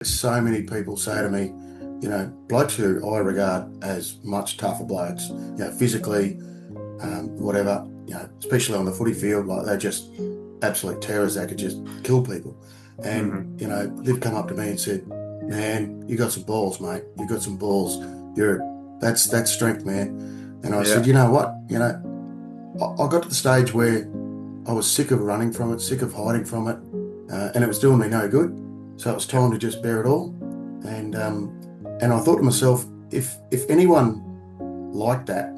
So many people say to me, blokes who I regard as much tougher blokes, physically, whatever, especially on the footy field, like they're just absolute terrors. They could just kill people. Hmm. And, they've come up to me and said, man, you got some balls, mate. You got some balls. That's strength, man. And I said, Yeah. you know what? I got to the stage where I was sick of running from it, sick of hiding from it, and it was doing me no good. So it was Yeah. time to just bear it all. And I thought to myself, if anyone like that,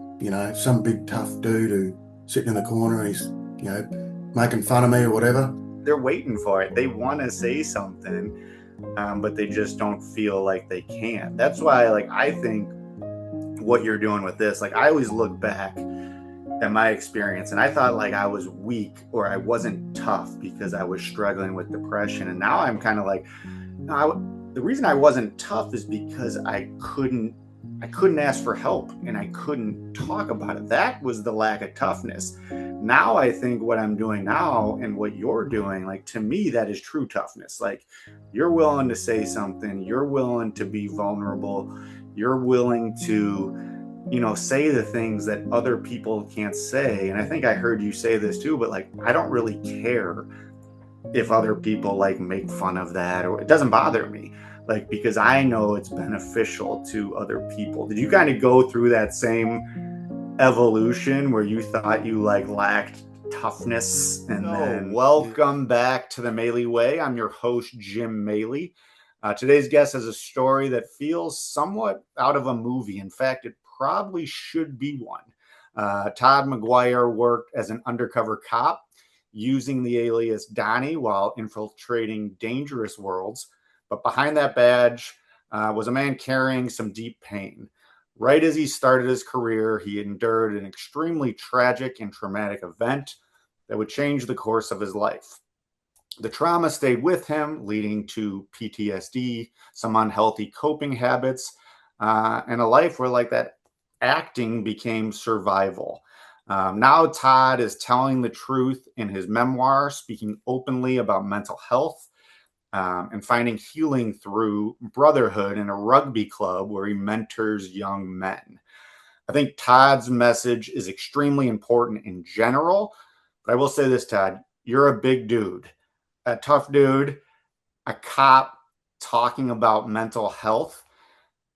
some big tough dude who sitting in the corner and he's, making fun of me or whatever. They're waiting for it. They want to say something, but they just don't feel like they can. That's why, like, I think what you're doing with this, like, I always look back at my experience and I thought like I was weak or I wasn't tough because I was struggling with depression. And now I'm kind of like, no, the reason I wasn't tough is because I couldn't ask for help and I couldn't talk about it. That was the lack of toughness. Now I think what I'm doing now and what you're doing, like, to me, that is true toughness. Like, you're willing to say something, you're willing to be vulnerable, you're willing to, say the things that other people can't say. And I think I heard you say this too, but like, I don't really care if other people like make fun of that, or it doesn't bother me, like, because I know it's beneficial to other people. Did you kind of go through that same evolution where you thought you like lacked toughness? And Oh, then yeah. welcome back to the Maley Way. I'm your host, Jim Maley. Today's guest has a story that feels somewhat out of a movie. In fact, it probably should be one. Todd Maguire worked as an undercover cop using the alias Donny while infiltrating dangerous worlds. But behind that badge was a man carrying some deep pain. Right as he started his career, he endured an extremely tragic and traumatic event that would change the course of his life. The trauma stayed with him, leading to PTSD, some unhealthy coping habits, and a life where, like, that acting became survival. Now, Todd is telling the truth in his memoir, speaking openly about mental health, and finding healing through brotherhood in a rugby club where he mentors young men. I think Todd's message is extremely important in general, but I will say this, Todd, you're a big dude, a tough dude, a cop talking about mental health.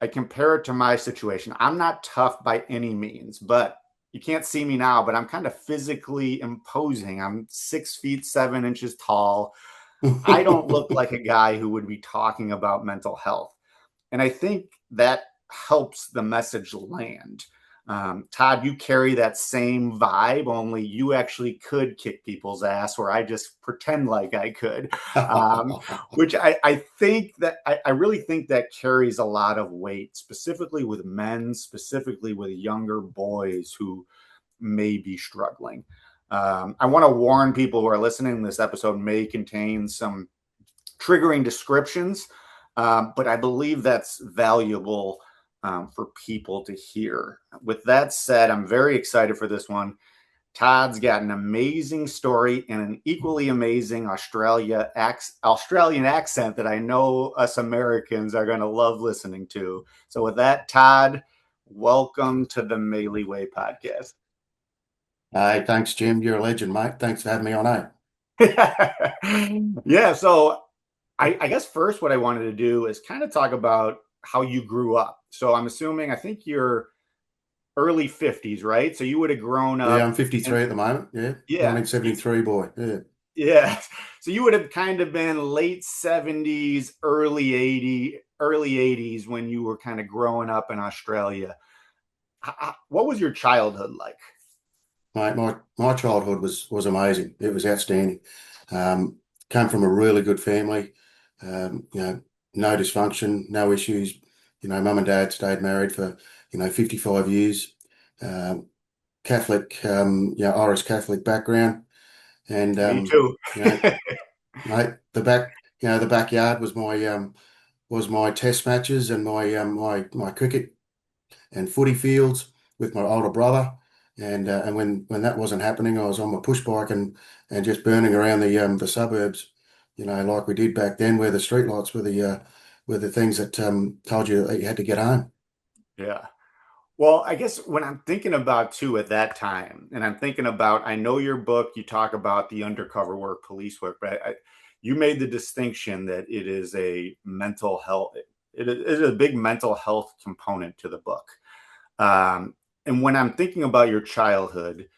I compare it to my situation. I'm not tough by any means, but you can't see me now, but I'm kind of physically imposing. I'm 6 feet 7 inches tall. I don't look like a guy who would be talking about mental health. And I think that helps the message land. Todd, you carry that same vibe, only you actually could kick people's ass, where I just pretend like I could, which I think that I really think that carries a lot of weight, specifically with men, specifically with younger boys who may be struggling. I want to warn people who are listening, this episode may contain some triggering descriptions, but I believe that's valuable for people to hear. With that said, I'm very excited for this one. Todd's got an amazing story and an equally amazing Australian accent that I know us Americans are going to love listening to. So, with that, Todd, welcome to the Maley Way podcast. Hey, thanks, Jim. You're a legend, mate. Thanks for having me on, eh? Yeah, so I guess first what I wanted to do is kind of talk about how you grew up. So I'm assuming, I think you're early 50s, right? So you would have grown Yeah, up I'm 53 and at the moment. Yeah, yeah, 1973 boy. Yeah. yeah. So you would have kind of been late 70s, early 80s when you were kind of growing up in Australia. What was your childhood like? My childhood was amazing. It was outstanding. Um, Came from a really good family. Um, you know, no dysfunction, no issues. Mum and dad stayed married for 55 years. Um, Catholic, Irish Catholic background, and Me too. you know, mate, the backyard was my test matches and my cricket and footy fields with my older brother. And when that wasn't happening, I was on my push bike and just burning around the suburbs, like we did back then, where the streetlights were were the things that told you that you had to get home. Yeah. Well, I guess when I'm thinking about too at that time, and I'm thinking about, I know your book, you talk about the undercover work, police work, but you made the distinction that it is a mental health, it is a big mental health component to the book. Um, and when I'm thinking about your childhood,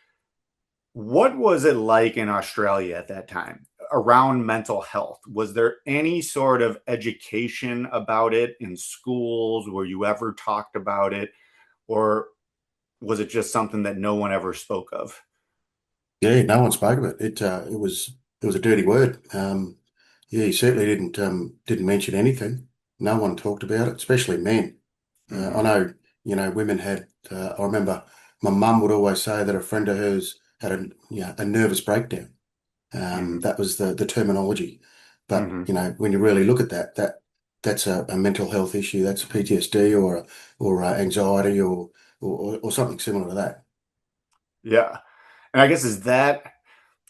what was it like in Australia at that time around mental health? Was there any sort of education about it in schools? Were you ever talked about it? Or was it just something that no one ever spoke of? Yeah, no one spoke of it. It was a dirty word. Yeah, he certainly didn't mention anything. No one talked about it, especially men. I Hmm. know, women had. I remember my mum would always say that a friend of hers had a nervous breakdown. Hmm. That was the terminology. But Hmm. when you really look at that's a mental health issue. That's PTSD or anxiety or something similar to that. Yeah. And I guess is that,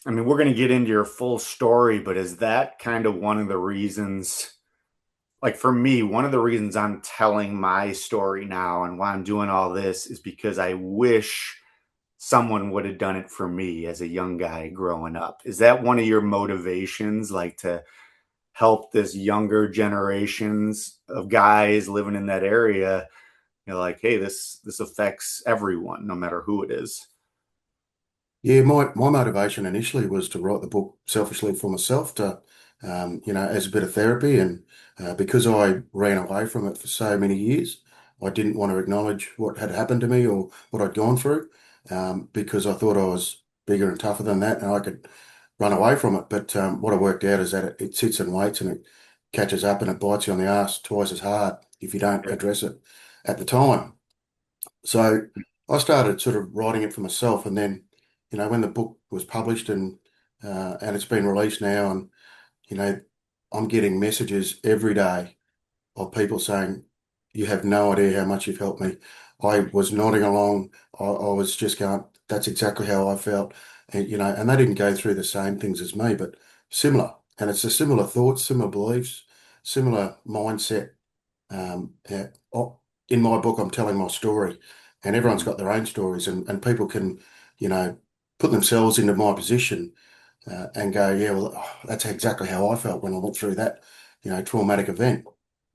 I mean, we're going to get into your full story, but is that kind of one of the reasons, like for me, one of the reasons I'm telling my story now and why I'm doing all this is because I wish someone would have done it for me as a young guy growing up. Is that one of your motivations, like to help this younger generations of guys living in that area? Like, hey, this affects everyone, no matter who it is. Yeah, my motivation initially was to write the book selfishly for myself to, as a bit of therapy. And because I ran away from it for so many years, I didn't want to acknowledge what had happened to me or what I'd gone through, because I thought I was bigger and tougher than that and I could run away from it. But what I worked out is that it sits and waits and it catches up and it bites you on the ass twice as hard if you don't address it at the time. So I started sort of writing it for myself, and then, when the book was published and it's been released now, and you know, I'm getting messages every day of people saying, "You have no idea how much you've helped me." I was nodding along. I was just going, "That's exactly how I felt," and they didn't go through the same things as me, but similar. And it's a similar thoughts, similar beliefs, similar mindset. Yeah, in my book, I'm telling my story, and everyone's Mhm. got their own stories, and people can, you know, put themselves into my position and go, yeah, well, that's exactly how I felt when I went through that, traumatic event.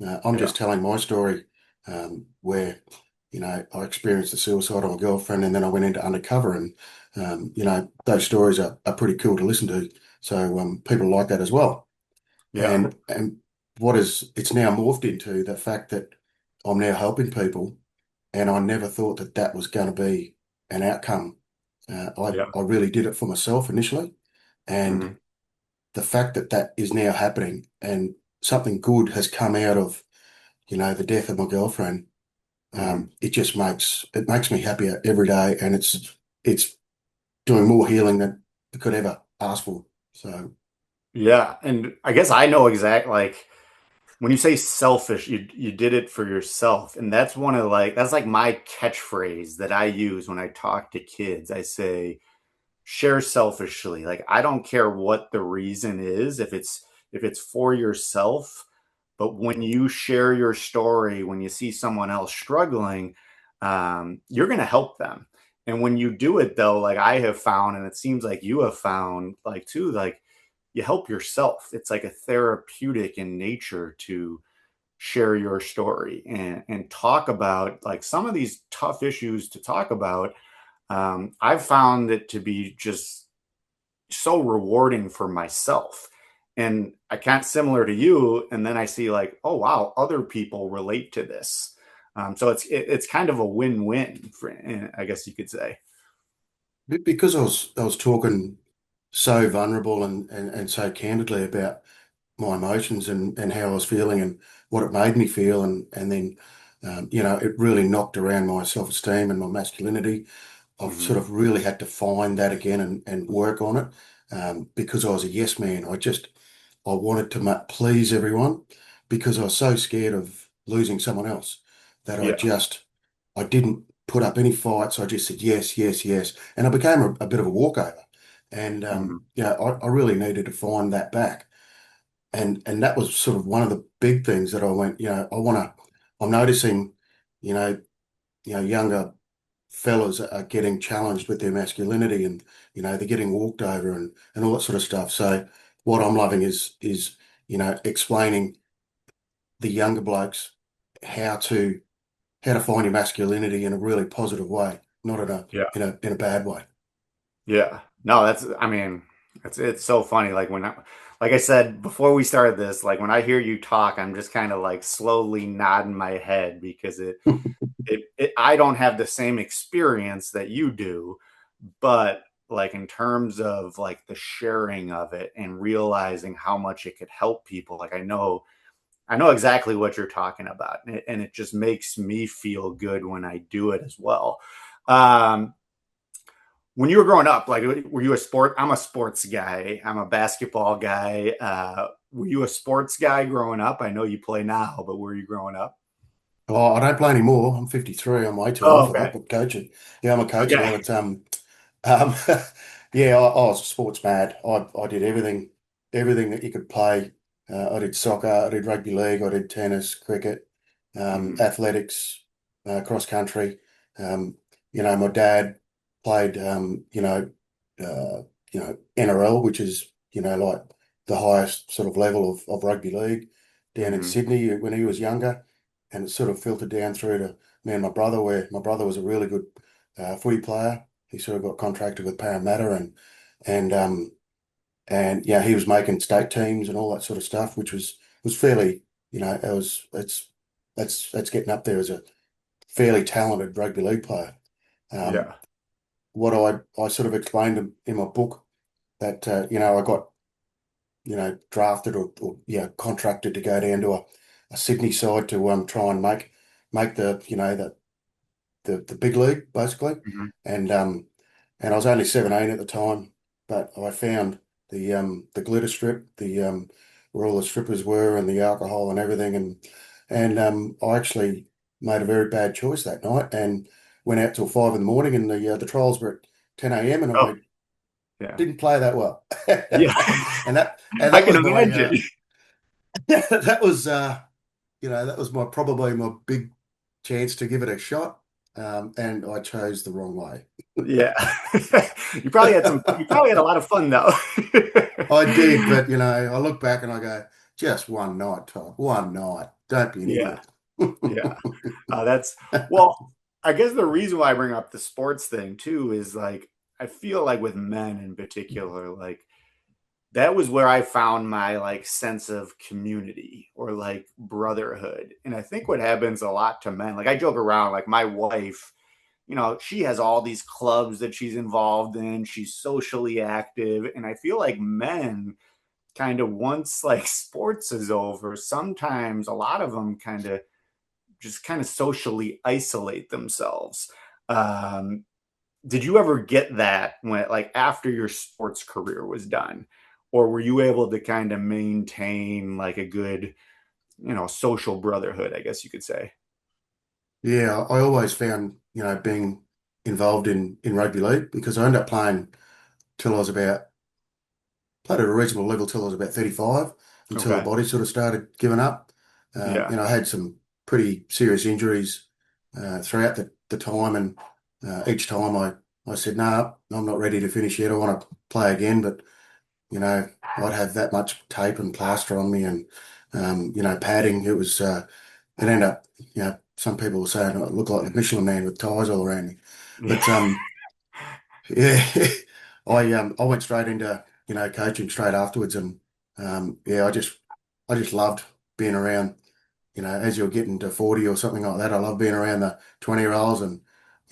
I'm Yeah. just telling my story where, I experienced the suicide of my girlfriend, and then I went into undercover, and those stories are pretty cool to listen to. So people like that as well. Yeah. And what is it's now morphed into the fact that I'm now helping people, and I never thought that that was going to be an outcome. Yeah. I really did it for myself initially, and Hmm. the fact that that is now happening and something good has come out of the death of my girlfriend. Hmm. It makes me happier every day, and it's doing more healing than I could ever ask for. So. Yeah. And I guess I know exact, like when you say selfish, you did it for yourself. And that's one of like that's like my catchphrase that I use when I talk to kids. I say, share selfishly. Like I don't care what the reason is, if it's for yourself, but when you share your story, when you see someone else struggling, you're going to help them. And when you do it though, like I have found, and it seems like you have found, like too, like you help yourself. It's like a therapeutic in nature to share your story and talk about like some of these tough issues to talk about. I've found it to be just so rewarding for myself. And I can't similar to you. And then I see like, oh wow, other people relate to this. So it's kind of a win-win for, I guess you could say. Because I was talking so vulnerable and so candidly about my emotions and how I was feeling and what it made me feel, and then it really knocked around my self-esteem and my masculinity. I've Hmm. sort of really had to find that again and work on it, because I was a yes man. I wanted to please everyone because I was so scared of losing someone else that Yeah. I didn't put up any fights. I just said yes, yes, yes, and I became a bit of a walkover. And Hmm. I really needed to find that back. and that was sort of one of the big things that I went, I'm noticing, you know, younger fellas are getting challenged with their masculinity, and they're getting walked over and all that sort of stuff. So what I'm loving is explaining the younger blokes how to find your masculinity in a really positive way, not in a Yeah. bad way. Yeah. No, I mean, it's so funny. Like I said before we started this, like when I hear you talk, I'm just kind of like slowly nodding my head because I don't have the same experience that you do, but like in terms of like the sharing of it and realizing how much it could help people, like I know exactly what you're talking about, and it just makes me feel good when I do it as well. Um, when you were growing up, like, were you a sport? I'm a sports guy. I'm a basketball guy. Were you a sports guy growing up? I know you play now, but were you growing up? Oh, I don't play anymore. I'm 53. I'm way too old Oh, for okay. that. But coaching, yeah, I'm a coach Okay. now. Um, yeah, I was sports mad. I did everything that you could play. I did soccer, I did rugby league, I did tennis, cricket, Mhm. athletics, cross country. My dad played, NRL, which is, like the highest sort of level of rugby league down in Mhm. Sydney when he was younger, and it sort of filtered down through to me and my brother, where my brother was a really good footy player. He sort of got contracted with Parramatta, and yeah, he was making state teams and all that sort of stuff, which was fairly, it was that's getting up there as a fairly talented rugby league player. Um, Yeah. what I sort of explained in my book that I got drafted or yeah contracted to go down to a Sydney side to try and make the big league basically, Mhm. and I was only 17 at the time, but I found the glitter strip, where all the strippers were and the alcohol and everything, and I actually made a very bad choice that night and went out till 5 in the morning, and the trials were at 10 a.m. and Oh, I yeah. didn't play that well, Yeah. and I that can was my imagine. that was that was my probably my big chance to give it a shot, and I chose the wrong way. Yeah. You probably had a lot of fun though. I did, but I look back and I go, just one night, Todd, one night. Don't be an Yeah. idiot. Yeah. That's well, I guess the reason why I bring up the sports thing too is like I feel like with men in particular, like that was where I found my like sense of community or like brotherhood. And I think what happens a lot to men, like I joke around, like my wife, she has all these clubs that she's involved in. She's socially active. And I feel like men kind of once like sports is over, sometimes a lot of them kind of socially isolate themselves. Um, did you ever get that when like after your sports career was done? Or were you able to kind of maintain like a good, social brotherhood, I guess you could say? Yeah, I always found, being involved in rugby league, because I ended up till I was about, played at a reasonable level till I was about 35, until the Okay. body sort of started giving up. Yeah. I had some pretty serious injuries throughout the time, and each time I said, no, I'm not ready to finish yet. I want to play again, but I'd have that much tape and plaster on me, and padding. It ended up, some people were saying I look like a Michelin man with tires all around me. Yeah. But yeah, I went straight into coaching straight afterwards, and yeah, I just loved being around. As you're getting to 40 or something like that, I love being around the 20-year-olds, and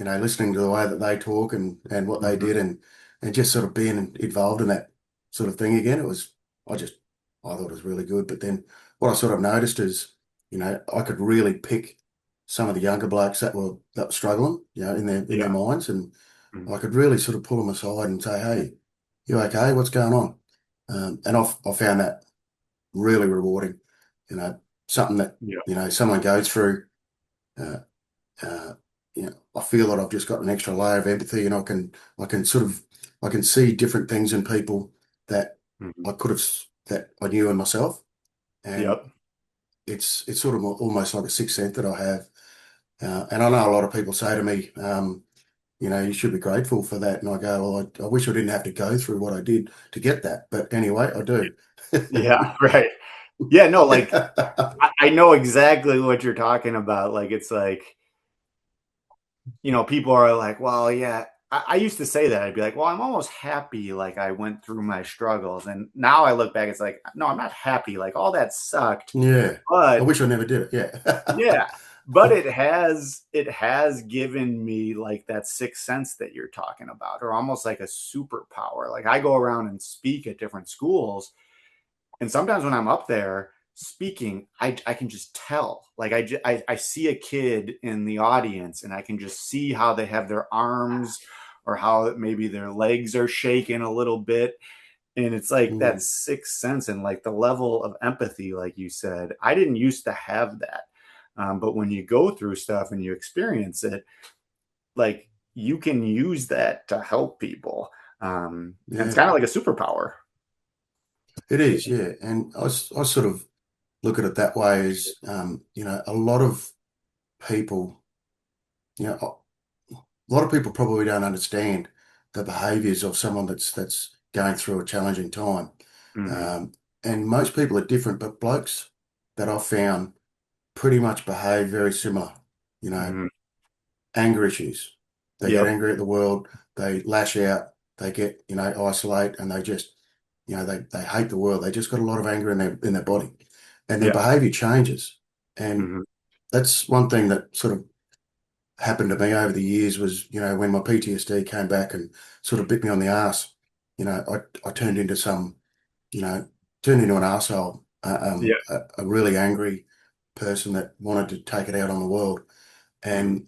listening to the way that they talk and what they Mhm. did, and just sort of being involved in that sort of thing again. I just I thought it was really good. But then what I sort of noticed is, I could really pick some of the younger blokes that were struggling, in their Yeah. minds, and Mhm. I could really sort of pull them aside and say, "Hey, you okay? What's going on?" And I found that really rewarding. Something that Yeah. someone goes through. Uh, uh, I feel that I've just got an extra layer of empathy, and I can sort of I can see different things in people that Mhm. I could have that I knew in myself. And Yep. it's sort of almost like a sixth sense that I have. And I know a lot of people say to me, you should be grateful for that. And I go, well, I wish I didn't have to go through what I did to get that. But anyway, I do. Yeah. Right. Yeah. No, like I know exactly what you're talking about. Like, it's like, people are like, well, yeah. I used to say that. I'd be like, well, I'm almost happy. Like, I went through my struggles. And now I look back, it's like, no, I'm not happy. Like, all that sucked. Yeah. I But wish I never did it. Yeah. yeah, but it has given me like that sixth sense that you're talking about, or almost like a superpower. Like, I go around and speak at different schools, and sometimes when I'm up there speaking, I can just tell. Like, I see a kid in the audience, and I can just see how they have their arms, or how maybe their legs are shaking a little bit. And it's like that Mm, sixth sense and like the level of empathy, like you said. I didn't used to have that. But when you go through stuff and you experience it, like, you can use that to help people. And it's yeah. kind of like a superpower. It is, yeah. And I sort of look at it that way as, a lot of people, a lot of people probably don't understand the behaviors of someone that's going through a challenging time. Hmm. Um, and most people are different, but blokes that I've found pretty much behave very similar. You know, Hmm. anger issues. They get Yep. angry at the world, they lash out, they get, isolate, and they just, they hate the world. They just got a lot of anger in their body. And their Yeah. behavior changes. And Hmm. that's one thing that sort of happened to me over the years was, when my PTSD came back and sort of bit me on the arse, I turned into you know, turned into an arsehole, Yeah. a really angry person that wanted to take it out on the world. Hmm. And,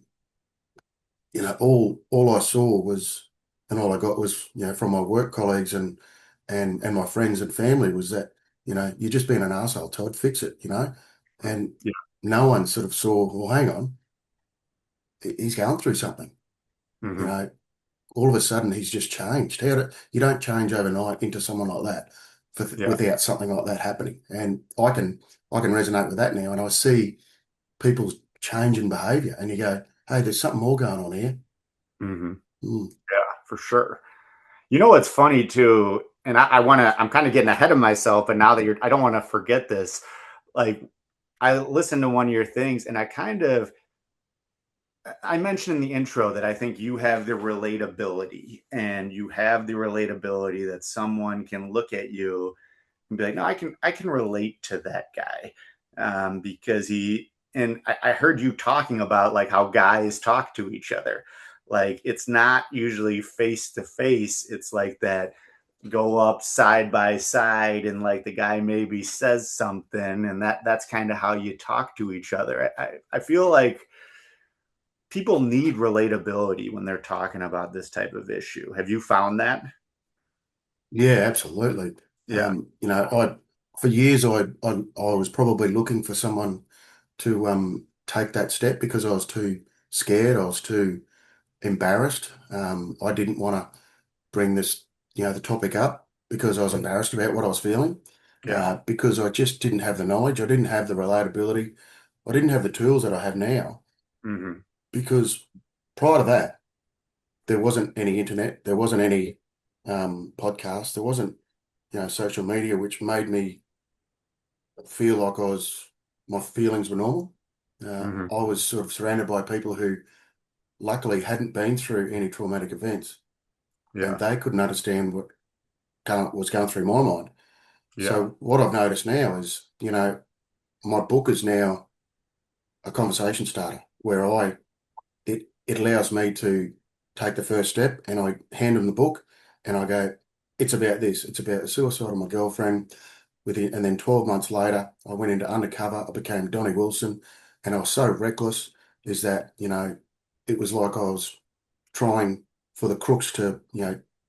all I saw was, and all I got was, from my work colleagues and my friends and family was that, you're just being an arsehole, Todd, fix it. And Yeah. no one sort of saw, well, hang on, he's going through something, you Hmm. know, all of a sudden he's just changed. You don't change overnight into someone like that Yeah. without something like that happening. And I can resonate with that now, and I see people's change in behaviour, and you go, hey, there's something more going on here. Hmm. Mm, Yeah, for sure. You know what's funny too, and I'm kind of getting ahead of myself, but now that I don't want to forget this. Like, I listened to one of your things, and I mentioned in the intro that I think you have the relatability, and you have the relatability that someone can look at you and be like, no, I can relate to that guy, because I heard you talking about like how guys talk to each other. Like, it's not usually face to face. It's like that, go up side by side, and like the guy maybe says something, and that's kind of how you talk to each other. I feel like people need relatability when they're talking about this type of issue. Have you found that? yeah, absolutely. Yeah. I for years I was probably looking for someone to take that step because I was too scared. I was too embarrassed. I didn't want to bring the topic up because I was embarrassed about what I was feeling, Yeah. because I just didn't have the knowledge. I didn't have the relatability. I didn't have the tools that I have now Hmm. because prior to that, there wasn't any internet, there wasn't any podcast, there wasn't, social media, which made me feel like my feelings were normal. Hmm. I was sort of surrounded by people who luckily hadn't been through any traumatic events, and Yeah. they couldn't understand what was going through my mind. Yeah. So what I've noticed now is, my book is now a conversation starter where it allows me to take the first step and I hand them the book and I go, it's about this. It's about the suicide of my girlfriend. And then 12 months later, I went into Undercover. I became Donny Wilson, and I was so reckless is that, it was like I was trying for the crooks to,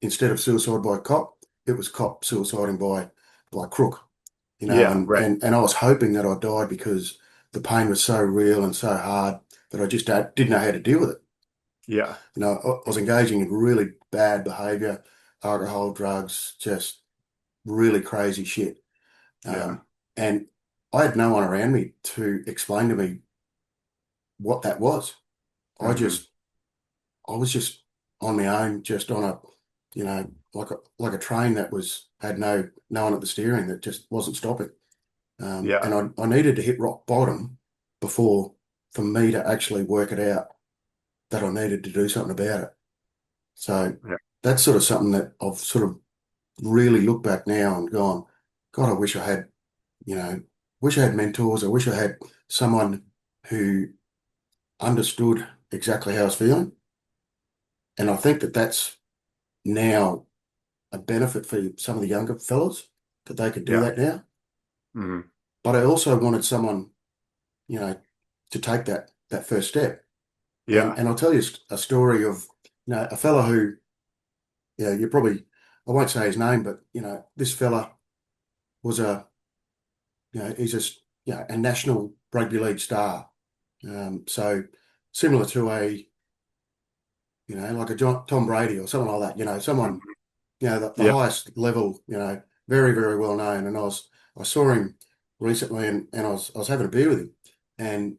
instead of suicide by a cop, it was cop suiciding by crook, Yeah. and, Right. and, and I was hoping that I died because the pain was so real and so hard that I just didn't know how to deal with it. Yeah. I was engaging in really bad behavior, alcohol, drugs, just really crazy shit. Yeah. And I had no one around me to explain to me what that was. I Hmm. just, I was just on my own, just on a, like a train that had no one at the steering that just wasn't stopping. Yeah. And I needed to hit rock bottom before for me to actually work it out that I needed to do something about it. So Yeah. that's sort of something that I've sort of really looked back now and gone, God, I wish I had, you know, wish I had mentors. I wish I had someone who understood exactly how I was feeling. And I think that that's now a benefit for some of the younger fellas that they could do Yeah. that now. Hmm. But I also wanted someone, you know, to take that first step. Yeah. And I'll tell you a story of, a fella who, you probably, I won't say his name, but this fella was he's just, a national rugby league star. So similar to like a Tom Brady or something like that, someone, Hmm. the Yeah. highest level, very, very well known. And I saw him recently and I was having a beer with him and,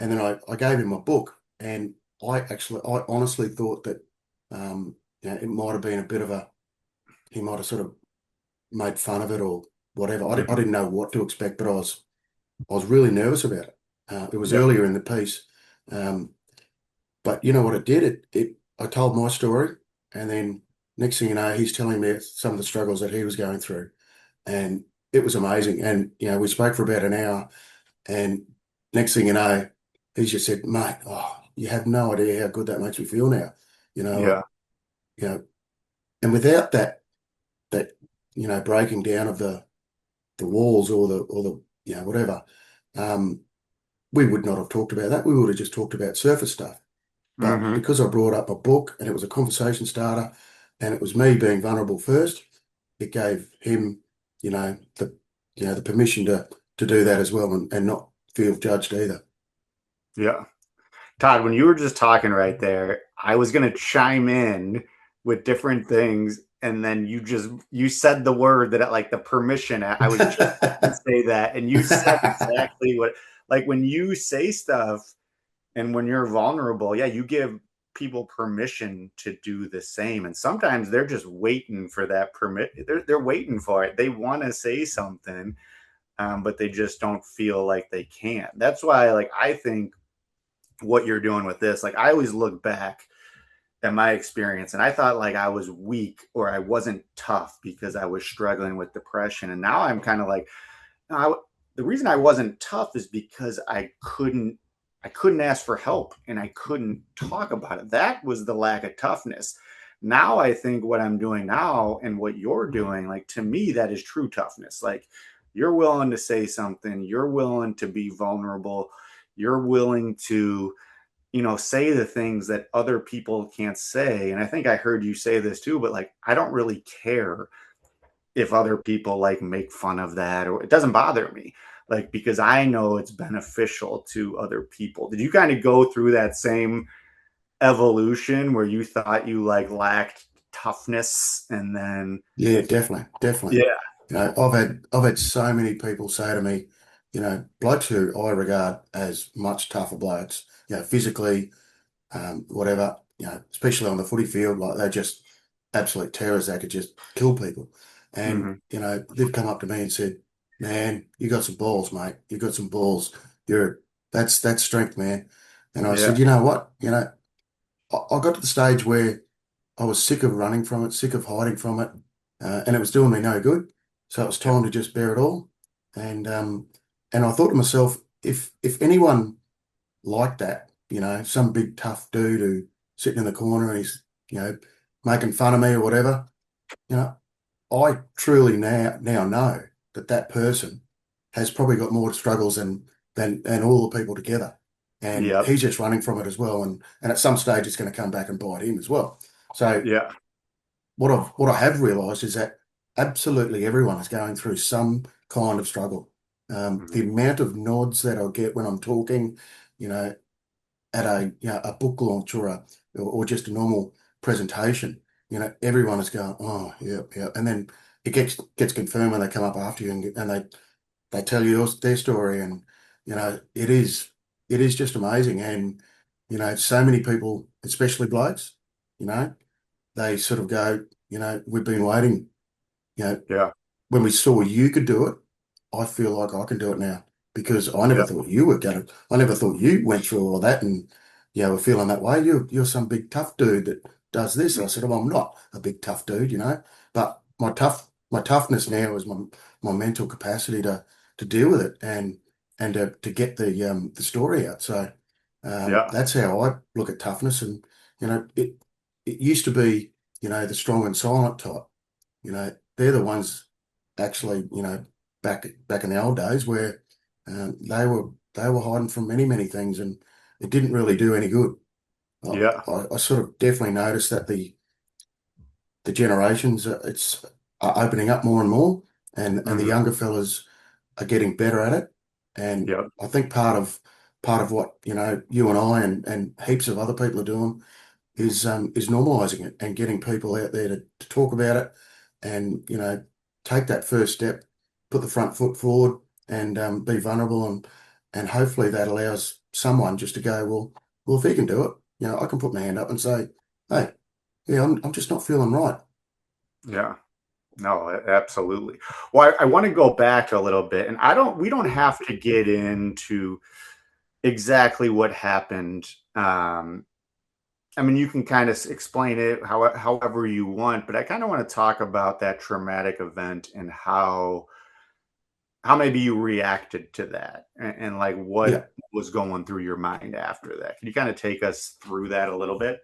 and then I gave him a book and I honestly thought that, it might have been a bit of he might have sort of made fun of it or whatever. I Hmm. didn't know what to expect, but I was really nervous about it. It was Yeah. earlier in the piece, um, but you know what it did? I told my story, and then next thing you know, he's telling me some of the struggles that he was going through, and it was amazing. And we spoke for about an hour, and next thing you know, he's just said, "Mate, oh, you have no idea how good that makes me feel now." You know, Yeah. you know, and without that breaking down of the walls or the whatever, um, we would not have talked about that. We would have just talked about surface stuff. But Hmm. because I brought up a book and it was a conversation starter and it was me being vulnerable first, it gave him, the permission to do that as well and not feel judged either. Yeah. Todd, when you were just talking right there, I was going to chime in with different things, and then you said the word that like the permission. I was just going to say that, and you said exactly what, like when you say stuff and when you're vulnerable, yeah, you give people permission to do the same, and sometimes they're just waiting for that permit. They're waiting for it. They want to say something, but they just don't feel like they can. That's why, like, I think what you're doing with this. Like I always look back at my experience and I thought like I was weak or I wasn't tough because I was struggling with depression. And now I'm kind of like, no, the reason I wasn't tough is because I couldn't ask for help and I couldn't talk about it. That was the lack of toughness. Now I think what I'm doing now and what you're doing, like to me, that is true toughness. Like you're willing to say something, you're willing to be vulnerable, you're willing to say the things that other people can't say. And I think I heard you say this too, but like, I don't really care if other people like make fun of that or it doesn't bother me, like, because I know it's beneficial to other people. Did you kind of go through that same evolution where you thought you like lacked toughness and then, Yeah, definitely, definitely. yeah. I've had so many people say to me, blokes who I regard as much tougher blokes, physically, whatever, especially on the footy field, like they're just absolute terrors. They could just kill people. And, Hmm. they've come up to me and said, man, you got some balls, mate. You got some balls. That's strength, man. And I Yeah. said, you know what? I got to the stage where I was sick of running from it, sick of hiding from it, and it was doing me no good. So it was Yeah. time to just bear it all. And and I thought to myself, if anyone like that, some big tough dude who sitting in the corner and he's, making fun of me or whatever, you know, I truly now know that that person has probably got more struggles than all the people together, and Yep. he's just running from it as well, and at some stage it's going to come back and bite him as well. So Yeah. what I have realised is that absolutely everyone is going through some kind of struggle. The Hmm. amount of nods that I get when I'm talking, you know, at a book launch or just a normal presentation, everyone is going, oh yeah, yeah, and then it gets confirmed when they come up after you and they they tell you their story, and it is just amazing. And so many people, especially blokes, you know, they sort of go, we've been waiting, you know, Yeah. when we saw you could do it, I feel like I can do it now because I never Yeah. thought you were going to. I never thought you went through all of that and were feeling that way. You're some big tough dude that does this. I said, well, I'm not a big tough dude, but my toughness now is my mental capacity to deal with it and to get the story out. So Yeah. that's how I look at toughness. And it used to be the strong and silent type. They're the ones actually, back in the old days where they were hiding from many, many things, and it didn't really do any good. I, Yeah. I sort of definitely noticed that the generations it's are opening up more and more, and the Hmm. younger fellas are getting better at it. And Yep. I think part of what you and I and heaps of other people are doing is normalizing it and getting people out there to talk about it and take that first step, put the front foot forward and be vulnerable and hopefully that allows someone just to go, well, if he can do it, I can put my hand up and say, hey, yeah, I'm just not feeling right. Yeah. No, absolutely. Well, I want to go back a little bit, and we don't have to get into exactly what happened. I mean, you can kind of explain it however you want, but I kind of want to talk about that traumatic event and how maybe you reacted to that and like Yeah, what was going through your mind after that. Can you kind of take us through that a little bit?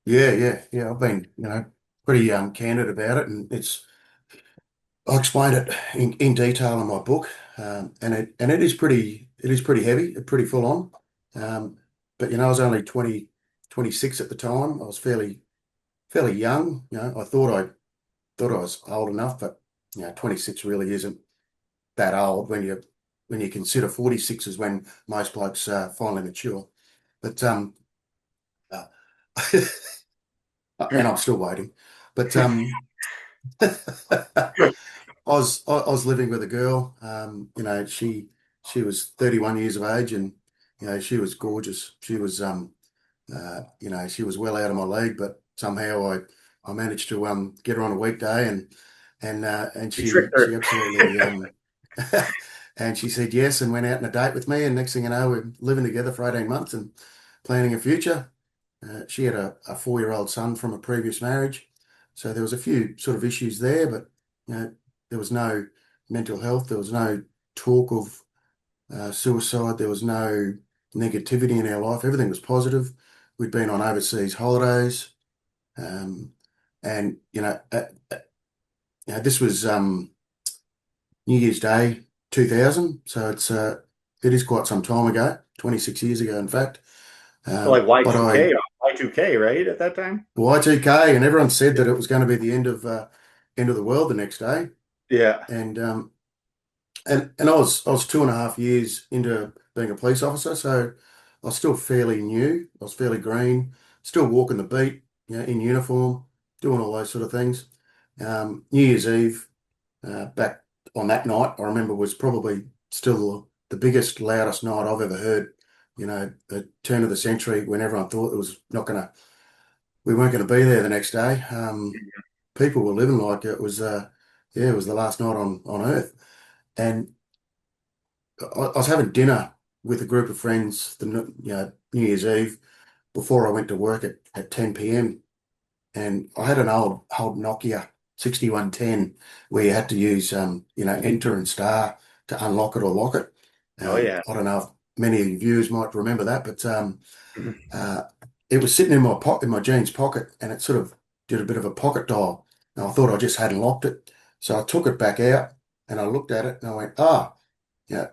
yeah. I've been, pretty candid about it, and I explained it in detail in my book, and it is pretty heavy, pretty full on. But I was only 26 at the time. I was fairly young. I thought I was old enough, but 26 really isn't that old when you consider 46 is when most blokes finally mature. But uh, and I'm still waiting. But I was living with a girl. She was 31 years of age, and she was gorgeous. She was well out of my league, but somehow I managed to get her on a weekday, and You she tricked she her. absolutely and she said yes and went out on a date with me, and next thing you know, we're living together for 18 months and planning a future. She had a 4-year-old son from a previous marriage, so there was a few sort of issues there, but there was no mental health, there was no talk of suicide, there was no negativity in our life. Everything was positive. We'd been on overseas holidays, um, and this was New Year's Day 2000, so it is quite some time ago, 26 years ago, in fact. So like But Y2K, Y2K, right? At that time? Y2K, and everyone said that it was going to be the end of the world the next day, Yeah. and I was 2.5 years into being a police officer, so I was still fairly new. I was fairly green, still walking the beat, in uniform, doing all those sort of things. New Year's Eve, back on that night, I remember was probably still the biggest, loudest night I've ever heard. The turn of the century when everyone thought it was not gonna, we weren't going to be there the next day. People were living like it was, it was the last night on Earth. And I was having dinner with a group of friends, New Year's Eve, before I went to work at 10 p.m. And I had an old Nokia 6110 where you had to use, enter and star to unlock it or lock it. Oh yeah. I don't know if many of your viewers might remember that, but Mhm. uh, it was sitting in my pocket, in my jeans pocket, and it sort of did a bit of a pocket dial. And I thought I just hadn't locked it, so I took it back out and I looked at it and I went, yeah,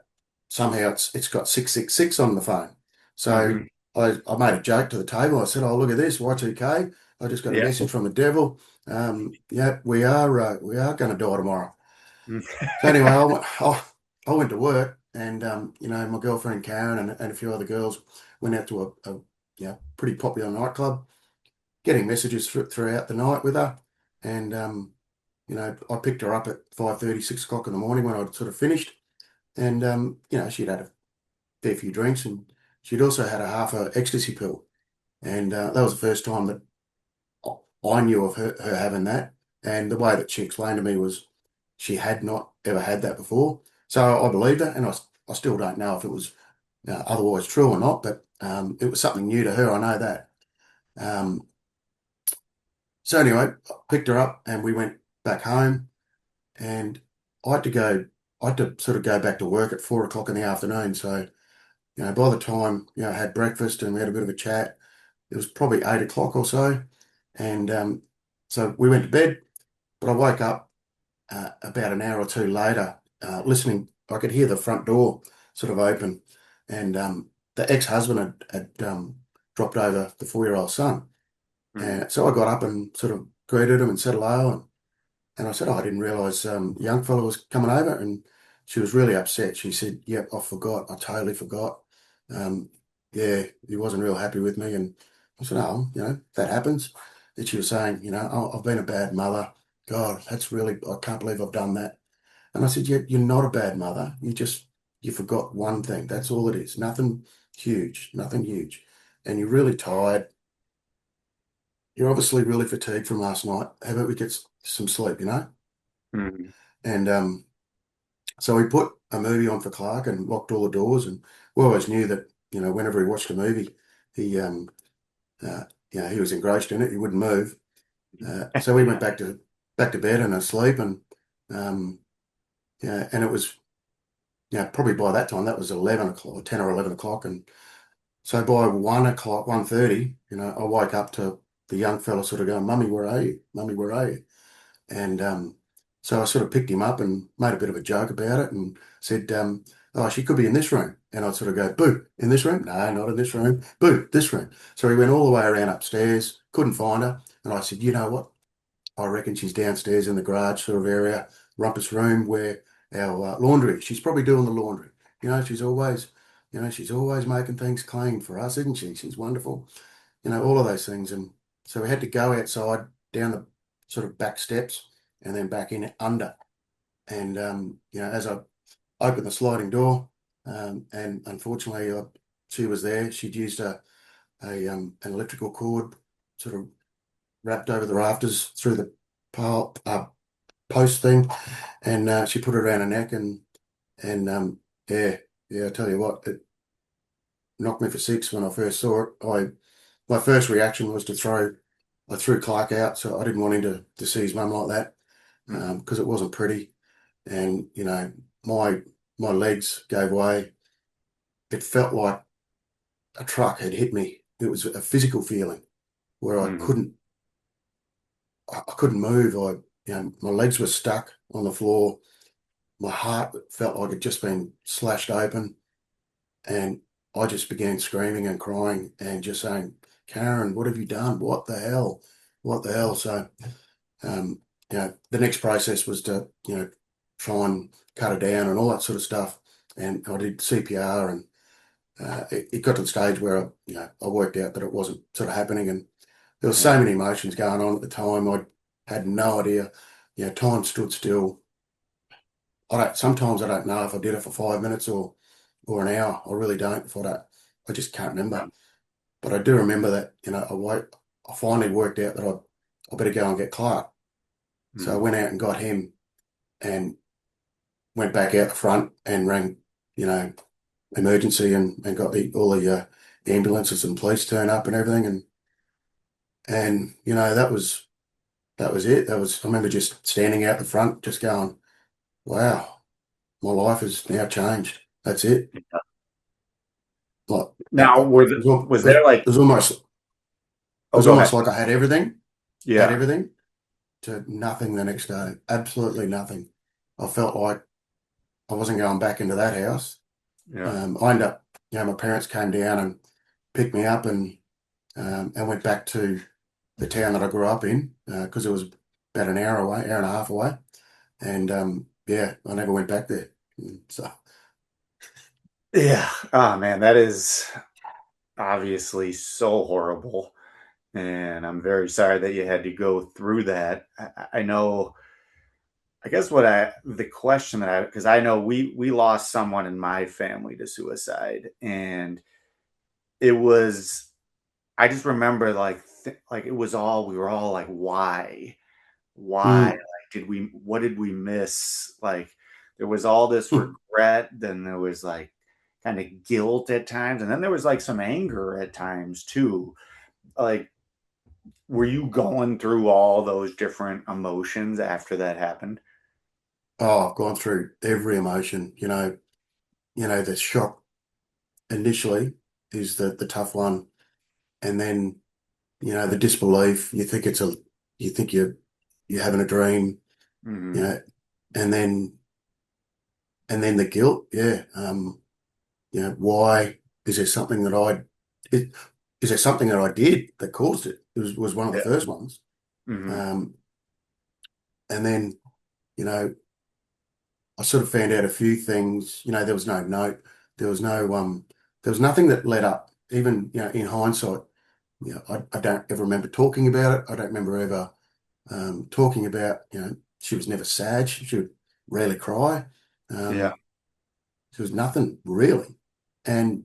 somehow it's got 666 on the phone. So Mhm. I made a joke to the table. I said, "Oh, look at this, Y2K. I just got a Yeah. message from the devil. Yeah, we are going to die tomorrow." Mhm. So anyway, I went to work, and my girlfriend Karen and a few other girls went out to a pretty popular nightclub, getting messages throughout the night with her, and I picked her up at 5:30, 6 o'clock in the morning when I'd sort of finished. and she'd had a fair few drinks, and she'd also had a half a ecstasy pill, and that was the first time that I knew of her having that. And the way that she explained to me was she had not ever had that before. So I believed her, and I still don't know if it was otherwise true or not, but it was something new to her. I know that. Um, so anyway, I picked her up and we went back home, and I had to go. I had to sort of go back to work at 4 o'clock in the afternoon. So by the time I had breakfast and we had a bit of a chat, it was probably 8 o'clock or so, and so we went to bed. But I woke up about an hour or two later, listening. I could hear the front door sort of open, and the ex-husband had dropped over the 4-year-old son. Mm. And so I got up and sort of greeted him and said hello. And I said, oh, I didn't realise young fella was coming over. And she was really upset. She said, yep, I forgot. I totally forgot. Um, yeah, he wasn't real happy with me. And I said, oh, that happens. And she was saying, oh, I've been a bad mother. God, I can't believe I've done that. And I said, you're not a bad mother. You forgot one thing. That's all it is. Nothing huge, nothing huge. And you're really tired. You're obviously really fatigued from last night. How about we get some sleep? Mm. And so we put a movie on for Clark and locked all the doors. And we always knew that, whenever he watched a movie, he, uh, he was engrossed in it. He wouldn't move. So we went back to bed and asleep. And um, yeah, and it was, probably by that time that was 11 o'clock, 10 or 11 o'clock. And so by 1 o'clock, 1:30, I woke up to the young fella sort of going, "Mummy, where are you? Mummy, where are you?" And so I sort of picked him up and made a bit of a joke about it and said, oh, she could be in this room. And I'd sort of go, boo, in this room? No, not in this room. Boo, this room. So he went all the way around upstairs, couldn't find her. And I said, you know what? I reckon she's downstairs in the garage sort of area, rumpus room where our laundry, she's probably doing the laundry. She's always making things clean for us, isn't she? She's wonderful. All of those things. And so we had to go outside down the sort of back steps and then back in under. And, as I opened the sliding door, and unfortunately she was there, she'd used an electrical cord sort of wrapped over the rafters through the post thing. And she put it around her neck and yeah, I tell you what, it knocked me for six when I first saw it. My first reaction was I threw Clark out, so I didn't want him to see his mum like that, because it wasn't pretty. And my my legs gave way. It felt like a truck had hit me. It was a physical feeling where Mm. I couldn't move. My legs were stuck on the floor. My heart felt like it'd just been slashed open, and I just began screaming and crying and just saying, "Karen, what have you done? What the hell? What the hell?" So, um, the next process was to, try and cut her down and all that sort of stuff. And I did CPR, and it got to the stage where I worked out that it wasn't sort of happening, and there was so Yeah. many emotions going on at the time. I had no idea. Time stood still. Sometimes I don't know if I did it for 5 minutes or an hour. I really don't. If I don't, I just can't remember. But I do remember that I finally worked out that I better go and get Clark. So I Mm. went out and got him and went back out the front and rang, you know, emergency and got all the ambulances and police turn up and everything. And that was it. I remember just standing out the front, just going, wow, my life has now changed. That's it. Like, Now, was there like, it oh, was go almost ahead. like I had everything, Yeah. to nothing the next day. Absolutely nothing. I felt like I wasn't going back into that house. Yeah. I ended up, my parents came down and picked me up and went back to the town that I grew up in, because it was about an hour away, hour and a half away. And yeah, I never went back there. So Yeah. Oh, man, that is obviously so horrible. And I'm very sorry that you had to go through that. I know I guess the question that because I know we lost someone in my family to suicide, and it was, I just remember like it was all, we were all like, why, Mm. like, what did we miss? Like, there was all this regret, then there was like kind of guilt at times, and then there was like some anger at times too. Like, were you going through all those different emotions after that happened? Oh, I've gone through every emotion, the shock initially is the tough one. And then, the disbelief, you think you're having a dream, you Hmm. know, and then, and then the guilt. Yeah. Why is there something that it, is there something that I did that caused it? It was one of the Yeah. first ones. Hmm. Um, and then, you know, I sort of found out a few things. There was no note. There was no there was nothing that led up. Even, in hindsight, I don't ever remember talking about it. I don't remember ever talking about, she was never sad. She would rarely cry. Yeah. Um, there was nothing really. And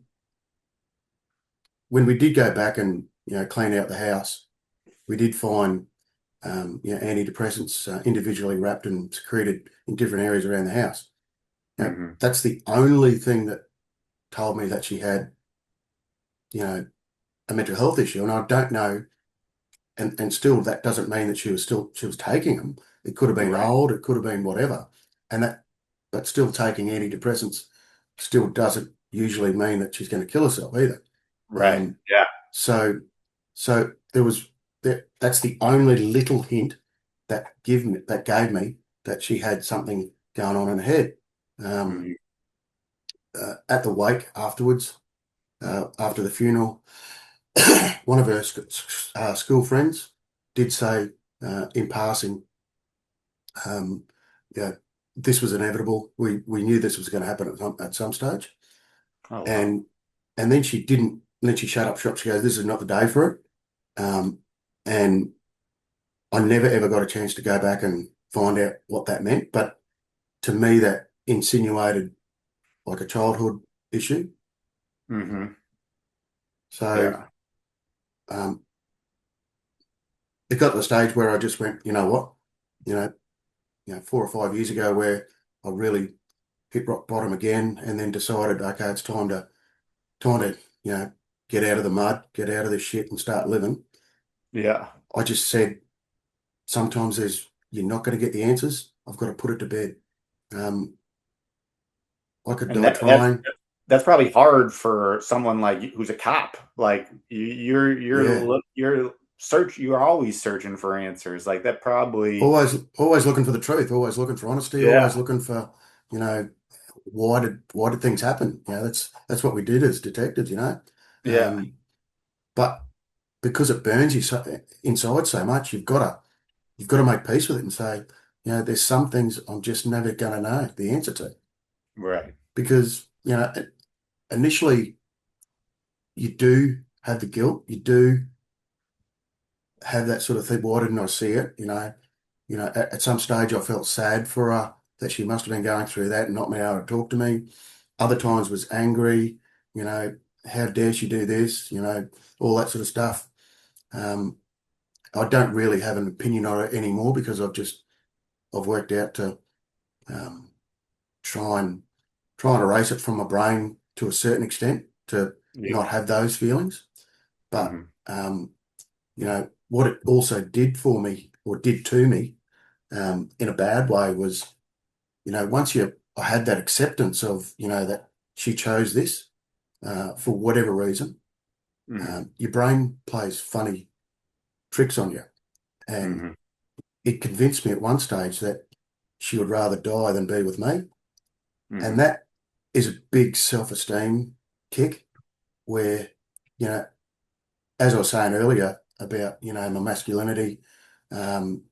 when we did go back and, clean out the house, we did find, antidepressants individually wrapped and secreted in different areas around the house. Now, Hmm. that's the only thing that told me that she had, you know, a mental health issue. And I don't know, and still that doesn't mean that she was taking them. It could have been Right. old, it could have been whatever. And but still taking antidepressants still doesn't usually mean that she's going to kill herself either. Right. Um, Yeah. so so that's the only little hint that gave me that she had something going on in her head. Um, Hmm. at the wake afterwards, after the funeral, one of her school friends did say, in passing, um, yeah, this was inevitable. We knew this was going to happen at some stage, Oh, wow. and and then she didn't. And then she shut up shop. She goes, "This is not the day for it." Um, and I never ever got a chance to go back and find out what that meant. But to me, that insinuated like a childhood issue. Hmm. So Yeah. um, it got to the stage where I just went, you know what, you know, 4 or 5 years ago, where I really hit rock bottom again, and then decided, okay, it's time to get out of the mud, get out of the shit, and start living. Yeah. I just said, sometimes you're not going to get the answers. I've got to put it to bed. Um, I could And die that's trying. that's probably hard for someone like who's a cop. Like, Yeah, you're always searching for answers. Like, that probably. always looking for the truth, always looking for honesty, Yeah. always looking for, you know, why did things happen? That's what we did as detectives. Yeah. Um, but because it burns you inside so much, you've got to make peace with it and say, there's some things I'm just never going to know the answer to, Right. because initially you do have the guilt, you do have that sort of thing. Why didn't I see it? At some stage I felt sad for her that she must have been going through that and not being able to talk to me. Other times was angry, you know, how dare she do this, all that sort of stuff. Um, I don't really have an opinion on it anymore because I've worked out to um, try and erase it from my brain to a certain extent to Yeah. not have those feelings. But Hmm. what it also did for me, or did to me, in a bad way, was, once I had that acceptance of, that she chose this for whatever reason. Hmm. Your brain plays funny tricks on you, and Hmm. it convinced me at one stage that she would rather die than be with me. And Hmm. that is a big self-esteem kick where, you know, as I was saying earlier about, my masculinity, um,